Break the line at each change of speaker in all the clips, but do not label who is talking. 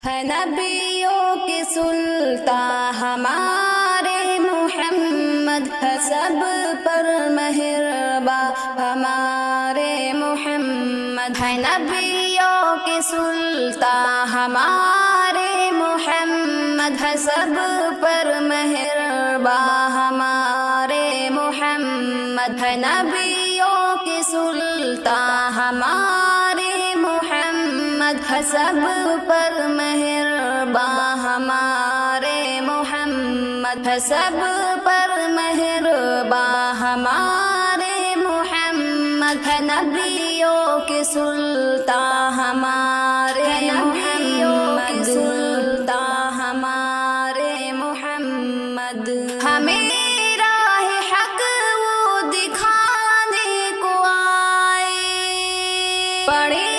ہے نبیوں کے سلطان ہمارے محمد، ہے سب پر مہرباں ہمارے محمد، ہے نبیوں کے سلطان ہمارے محمد، ہے سب پر مہرباں ہمارے محمد، ہے نبیوں کے سلطان ہمارے محمد، ہے سب پر مہرباں ہمارے محمد، ہے سب پر مہرباں ہمارے محمد، ہے نبیوں کے سلطان ہمارے محمد، سلطان ہمارے محمد، ہمیں راہ حق وہ دکھانے کو آئے، پڑے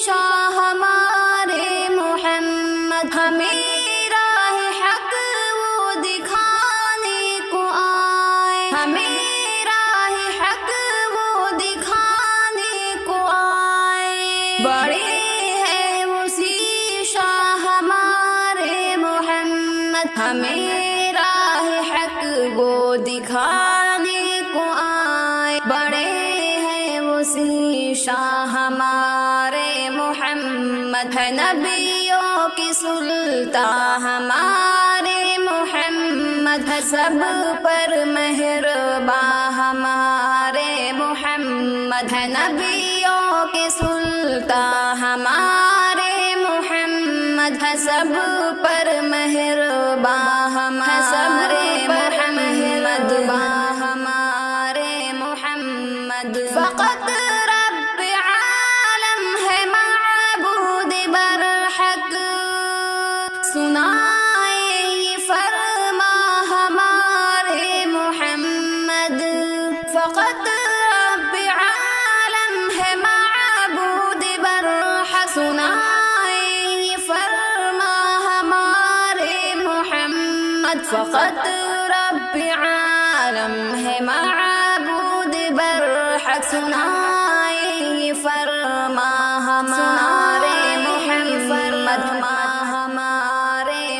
شاہ ہمارے محمد، ہمیں راہ حق وہ دکھانے کو آئے، ہمیں راہ حق وہ دکھانے کو آئے، بڑے ہیں اسی شاہ ہمارے محمد، ہمیں راہ حق وہ دکھانے کو آئے، بڑے ہیں اسی شاہ ہمارے محمد، ہے نبیوں کی سلطان ہمارے محمد، ہے سب پر مہرباں ہمارے محمد، ہے نبیوں کی سلطان ہمارے محمد، ہے سب پر مہرباں ہمارے محمد، ہمارے محمد، فقط سنائے یہ فرما ہمارے محمد، فقط رب عالم ہے معبود برحق، سنائے یہ فرما ہمارے محمد، فقط رب عالم ہے معبود برحق، سنائے یہ فرما ہمارے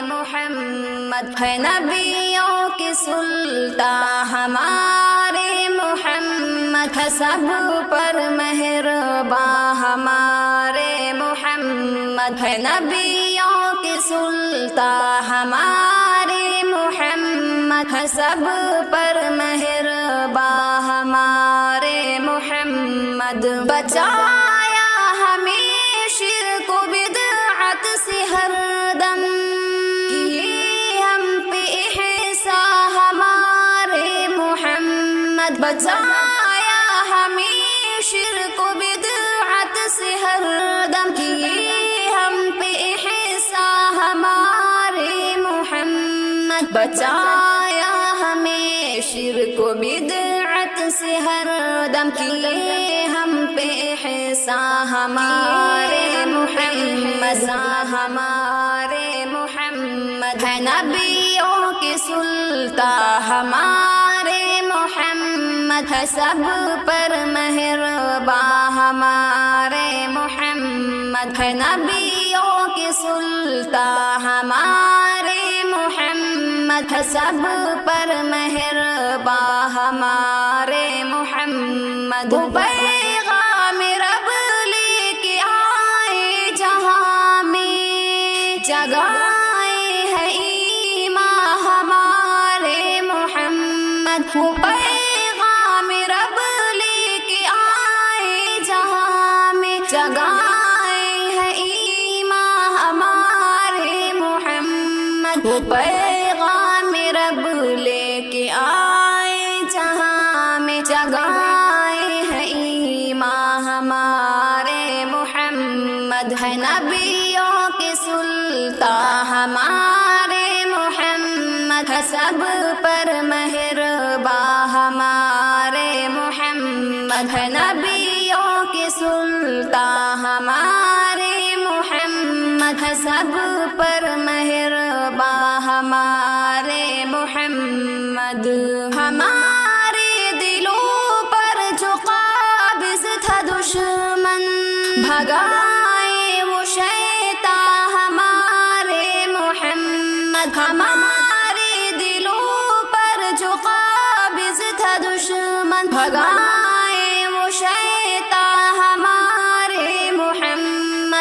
محمد، ہے نبیوں کے سلطان ہمارے محمد، ہے سب پر مہرباں ہمارے محمد، ہے نبیوں کے سلطان ہمارے محمد، ہے سب پر مہرباں ہمارے محمد، بچایا ہمیں شرک و بدعت سے ہر دم، بچایا ہمیں شرک و بدعت سے ہر دم، کیے ہم پہ احسان ہمارے محمد، بچایا ہمیں شرک و بدعت سے ہر دم، کیے ہم پہ احسان ہمارے محمد، ہمارے محمد، ہے نبیوں کے سلطان ہمارے محمد، ہے سب پر مہرباں ہمارے محمد، ہے نبیوں کے سلطان ہمارے محمد، ہے سب پر مہرباں ہمارے محمد، وہ پیغام رب لے کے آئے جہاں میں، جگائے ہے ایمان ہمارے محمد، وہ پیغام رب لے کے آئے جہاں میں، جگائے ہے ایمان ہمارے محمد، وہ پیغام رب لے کے آئے جہاں میں، جگائے ہے ایمان ہمارے محمد، ہے نبیوں کے سلطان ہمارے محمد، ہے سب پر مہرباں ہمارے محمد، ہے نبیوں کے سلطان ہمارے محمد، ہے سب پر مہرباں ہمارے محمد، ہمارے دلوں پر جو قابض تھا دشمن، بھگائے وہ شیطان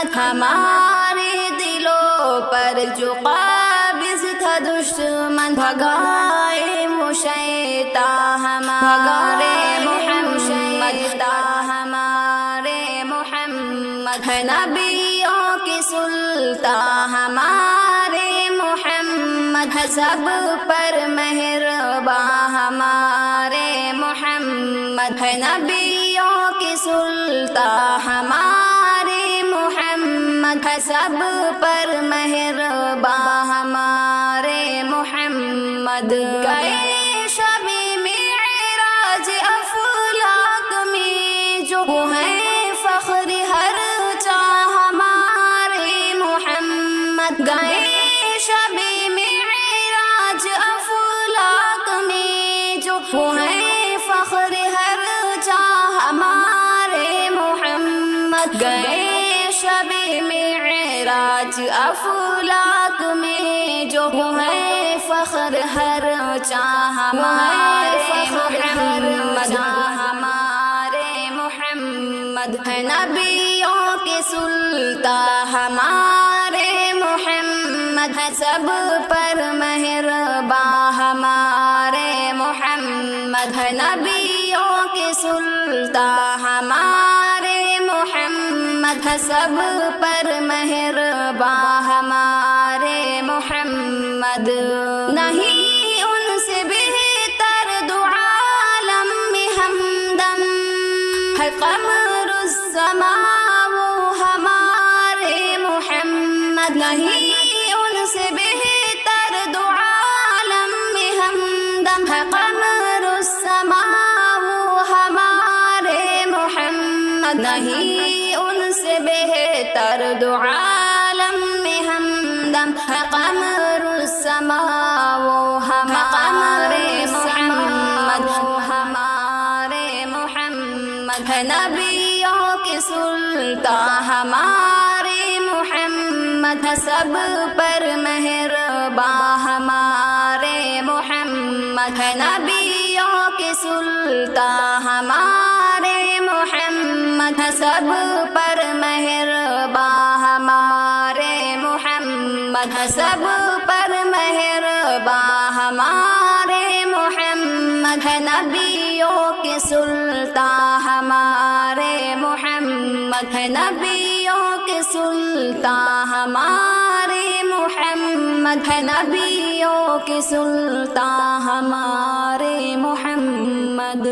محمد ہمارے دلوں پر جو قابض تھا دشمن بھگائے وہ شیطان ہمارے محمد ہمارے محمد ہے نبیوں کی سلطان ہمارے محمد ہے سب پر مہربان ہمارے محمد ہے نبیوں کی سلطان ہمارے محمد ہے سب پر مہربان ہمارے محمد گئے شب معراج افلاک میں جو ہے فخر ہر چاہ ہمارے محمد گئے شب معراج افلاک میں جو ہے فخر ہر چاہ ہمارے محمد گئے شب معراج افلاک میں جو ہے فخر ہر چاہ ہمارے محمد ہمارے محمد ہے نبیوں کے سلطان ہمارے محمد ہے سب پر مہربان ہمارے محمد ہے نبیوں کے سلطان ہمارے محمد ہے سب پر مہربان ہمارے محمد نہیں ان سے بہتر دو عالم میں ہمدم ہے قمر السماء وہ ہمارے محمد نہیں ان سے بہتر دو عالم میں ہمدم ہے قمر السماء وہ ہمارے محمد نہیں ان سے بہتر دو عالم میں ہمدم ہے قمر السماء وہ ہمارے محمد ہمارے محمد ہے نبیوں کے سلطان ہمارے محمد ہے سب پر مہربان ہمارے محمد ہے نبیوں کے سلطان ہمارے محمد ہے سب پر مہربان ہمارے محمد ہے سب پر مہربان ہمارے محمد ہے نبیوں کے سلطان ہمارے محمد ہے نبیوں کے سلطان ہمارے محمد ہے نبیوں کے سلطان ہمارے محمد